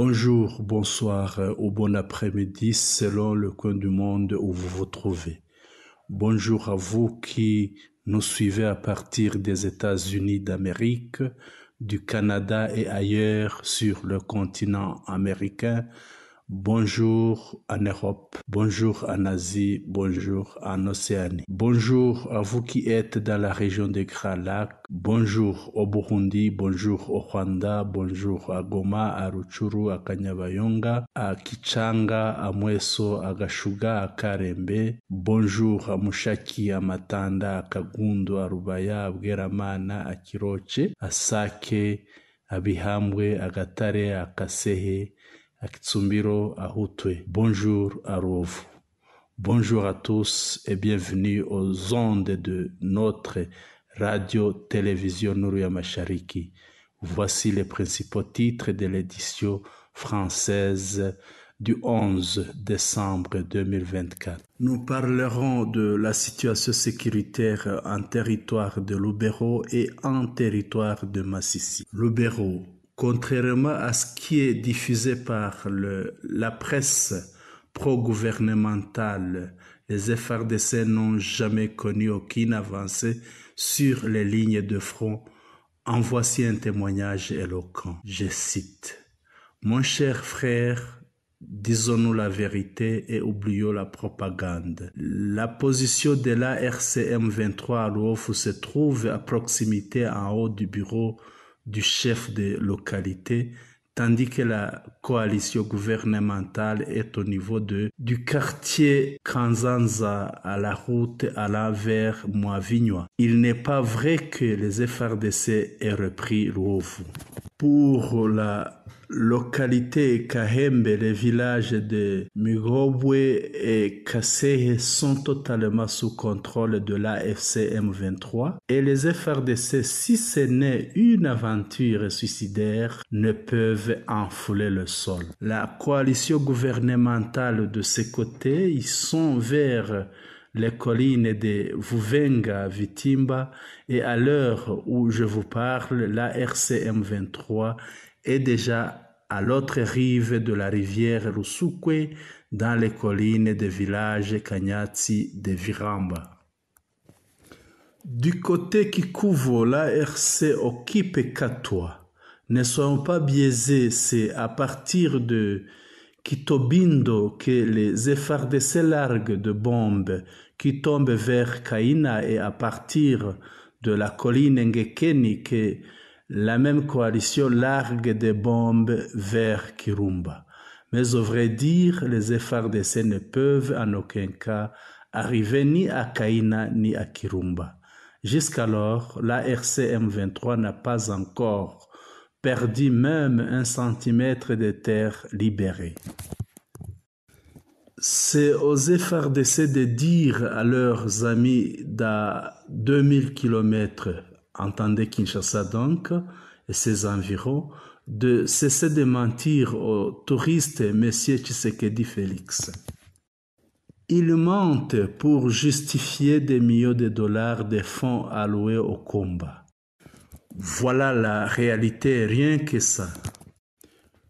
Bonjour, bonsoir ou bon après-midi selon le coin du monde où vous vous trouvez. Bonjour à vous qui nous suivez à partir des États-Unis d'Amérique, du Canada et ailleurs sur le continent américain. Bonjour en Europe, bonjour en Asie, bonjour en Océanie. Bonjour à vous qui êtes dans la région des Grands Lacs. Bonjour au Burundi, bonjour au Rwanda, bonjour à Goma, à Rutshuru, à Kanyabayonga, à Kichanga, à Mweso, à Gashuga, à Karembe. Bonjour à Mushaki, à Matanda, à Kagundu, à Rubaya, à Bweramana, à Kiroche, à Sake, à Bihambwe, à Gatare, à Kasehe, à Kitsumbiro, à Hutwe. Bonjour à Ruovu. Bonjour à tous et bienvenue aux ondes de notre radio-télévision Nuru Mashariki. Voici les principaux titres de l'édition française du 11 décembre 2024. Nous parlerons de la situation sécuritaire en territoire de Lubero et en territoire de Massissi. Lubero, contrairement à ce qui est diffusé par la presse pro-gouvernementale, les FARDC n'ont jamais connu aucune avancée sur les lignes de front. En voici un témoignage éloquent. Je cite: « Mon cher frère, disons-nous la vérité et oublions la propagande. La position de l'ARCM 23 à Luofu se trouve à proximité en haut du bureau du chef de localité, tandis que la coalition gouvernementale est au niveau du quartier Kanzanza à la route allant vers Moivignois. Il n'est pas vrai que les FARDC aient repris Luofu. Pour la localité Kahembe, les villages de Mugobwe et Kasehe sont totalement sous contrôle de l'AFC M23 et les FARDC, si ce n'est une aventure suicidaire, ne peuvent enfouler le sol. La coalition gouvernementale de ces côtés, ils sont vers les collines de Vuvenga, Vitimba, et à l'heure où je vous parle, la RCM 23 est déjà à l'autre rive de la rivière Rusukwe, dans les collines des villages Kanyatsi de Viramba. Du côté Kikuvo, la RC occupe Katwa. Ne soyons pas biaisés, c'est à partir de Kitobindo que les FARDC larguent de bombes qui tombent vers Kaina et à partir de la colline Ngekeni que la même coalition largue des bombes vers Kirumba. Mais au vrai dire, les FARDC ne peuvent en aucun cas arriver ni à Kaina ni à Kirumba. Jusqu'alors, la RCM 23 n'a pas encore perdu même 1 centimètre de terre libérée. C'est aux FARDC de dire à leurs amis d'à 2000 km, entendez Kinshasa donc, et ses environs, de cesser de mentir aux touristes, M. Tshisekedi Félix. Ils mentent pour justifier des millions de dollars de fonds alloués au combat. Voilà la réalité, rien que ça.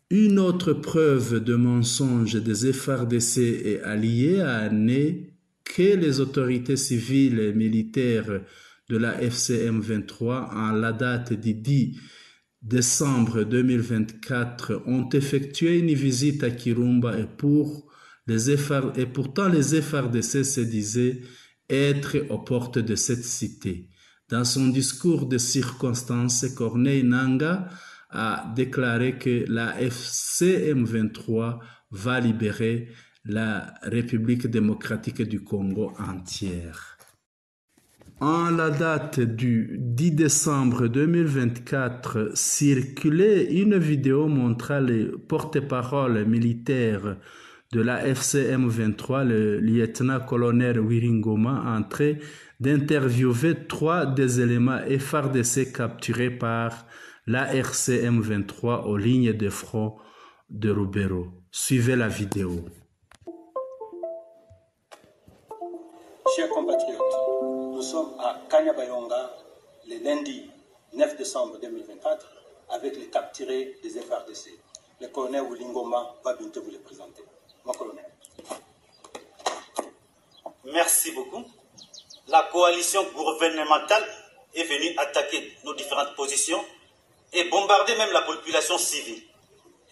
Une autre preuve de mensonge des FARDC et alliés a né que les autorités civiles et militaires de la FCM 23 en la date du 10 décembre 2024 ont effectué une visite à Kirumba et pourtant les FARDC se disaient être aux portes de cette cité. Dans son discours de circonstance, Corneille Nangaa a déclaré que la FCM 23 va libérer la République démocratique du Congo entière. En la date du 10 décembre 2024, circulait une vidéo montrant le porte-parole militaire de la FCM 23, le lieutenant-colonel Wiringoma, en train d'interviewer 3 des éléments FARDC capturés par la RCM 23 aux lignes de front de Lubero. Suivez la vidéo. Chers compatriotes, nous sommes à Kanyabayonga le lundi 9 décembre 2024 avec les capturés des FARDC. le colonel Wilingoma va bientôt vous le présenter. Mon colonel. Merci beaucoup. La coalition gouvernementale est venue attaquer nos différentes positions et bombarder même la population civile.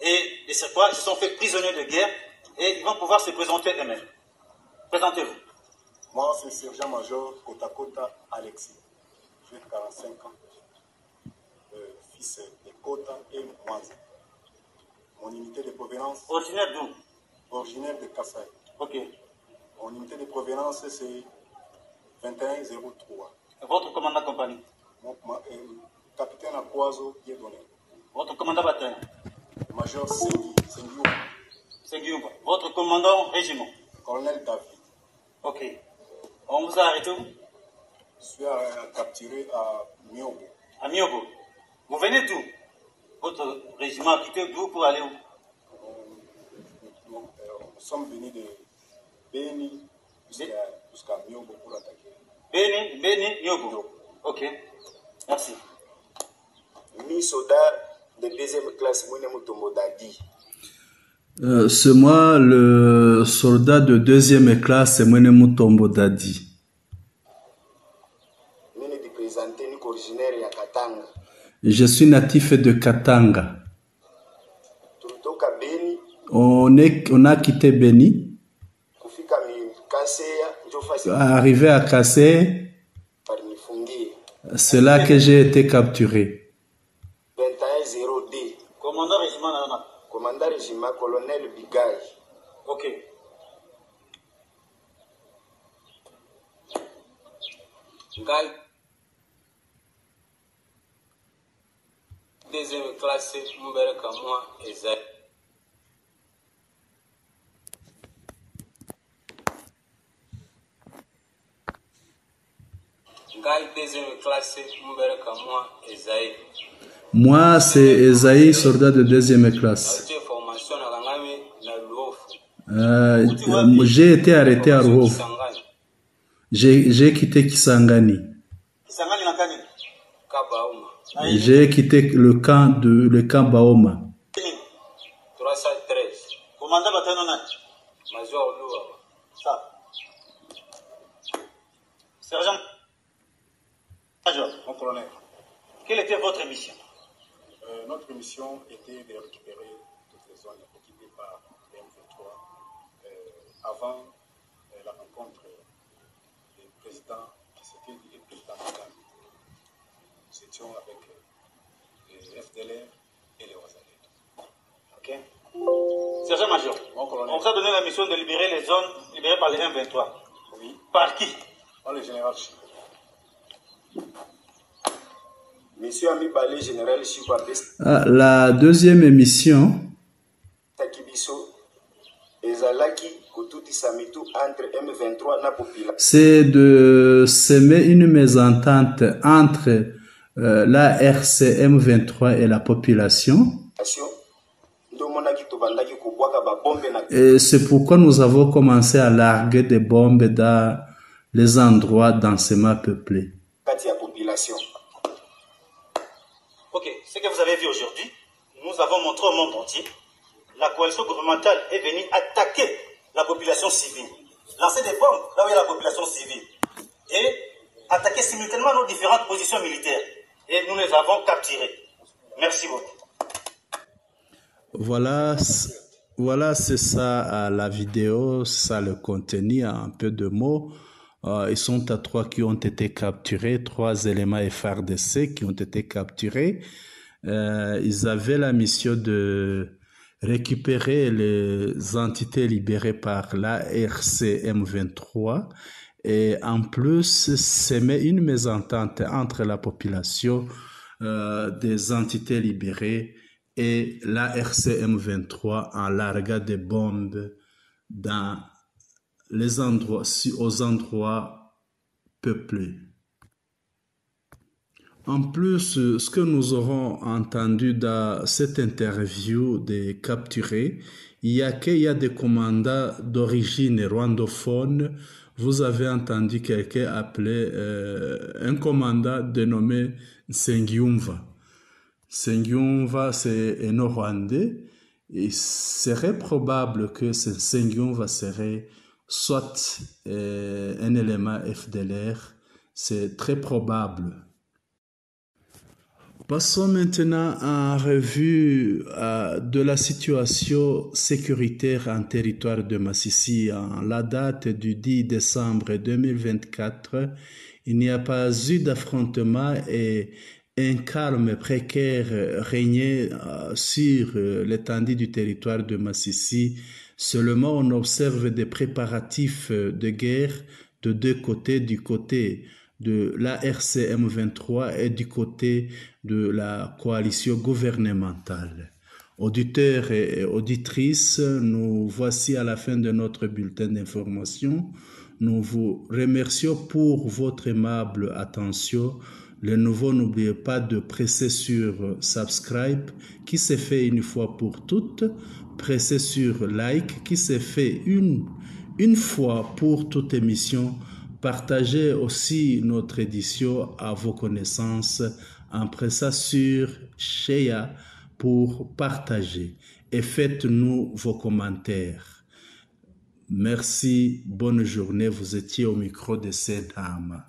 Et de ce quoi, ils sont faits prisonniers de guerre et ils vont pouvoir se présenter eux-mêmes. Présentez-vous. Moi, c'est sergent-major Kota Alexis. J'ai 45 ans. Fils de Kota et Mwanza. Mon unité de provenance. Originaire d'où? Originaire de Kassai. Ok. Mon unité de provenance, c'est 2103. Votre commandant compagnie? Capitaine Akwazo Dieudonné. Votre commandant bataillon? Major Sengiumba. Votre commandant régiment? Colonel David. Ok. On vous a arrêté où? Je suis capturé à Miobo. À Miobo. Vous venez d'où? Votre régiment a quitté d'où pour aller où? Nous sommes venus de Beni jusqu'à Miobo pour attaquer. Beni, Miobo. Ok. Merci. Mi soda de deuxième classe, Mwene Mutombo Dadi. C'est moi, le soldat de deuxième classe, c'est Mwene Mutombo Dadi. Je suis natif de Katanga. On a quitté Beni. Arrivé à Kassé, c'est là que j'ai été capturé. 21-0D. Commandant régiment Nana. Commandant régiment, colonel Bigay. Ok. Ngai deuxième classe Mbereka moi Ezaï. Ngai deuxième classe Mbereka moi Ezaï. Moi, c'est Esaïe, soldat de deuxième classe. J'ai été arrêté à Ruofu. J'ai quitté Kisangani. J'ai quitté le camp Baoma. 313. Commandant bataillon Major Loua. Ça. Sergent. Major, mon colonel. Quelle était votre mission? Notre mission était de récupérer toutes les zones occupées par les M23 avant la rencontre du président Tshisekedi et du président Kagame. Nous étions avec les FDLR et les Wazalendo. Ok. Sergent-major, on vous a donné la mission de libérer les zones libérées par les M23. Oui. Par qui? Par le général Chico. Monsieur Amibale, général Chico. La deuxième émission. C'est de semer une mésentente entre la RCM 23 et la population. Et c'est pourquoi nous avons commencé à larguer des bombes dans les endroits densément peuplés. Ok, ce que vous avez vu aujourd'hui, nous avons montré au monde entier. La coalition gouvernementale est venue attaquer la population civile, lancer des bombes là où il y a la population civile et attaquer simultanément nos différentes positions militaires. Et nous les avons capturés. Merci beaucoup. Voilà, c'est ça la vidéo, ça le contenu, un peu de mots. Ils sont à 3 qui ont été capturés, 3 éléments FARDC qui ont été capturés. Ils avaient la mission de récupérer les entités libérées par la RCM 23 et en plus s'aimer une mésentente entre la population des entités libérées et la RCM 23 en larguant des bombes dans les endroits, aux endroits peuplés. En plus, ce que nous aurons entendu dans cette interview des capturés, il y a des commandants d'origine rwandophone. Vous avez entendu quelqu'un appeler un commandant dénommé Sengiumva. Sengiumva, c'est un Rwandais. il serait probable que ce Sengiumva serait soit un élément FDLR, c'est très probable. Passons maintenant en revue de la situation sécuritaire en territoire de Massissi. En la date du 10 décembre 2024, il n'y a pas eu d'affrontement et un calme précaire régnait sur l'étendue du territoire de Massissi. Seulement, on observe des préparatifs de guerre de deux côtés, du côté de l'ARC M23 et du côté de la coalition gouvernementale. Auditeurs et auditrices, nous voici à la fin de notre bulletin d'information. Nous vous remercions pour votre aimable attention. Le nouveau, n'oubliez pas de presser sur subscribe qui s'est fait une fois pour toutes. Pressez sur like qui s'est fait une fois pour toute émission. Partagez aussi notre édition à vos connaissances en pressant sur Share pour partager et faites-nous vos commentaires. Merci, bonne journée. Vous étiez au micro de cette âme.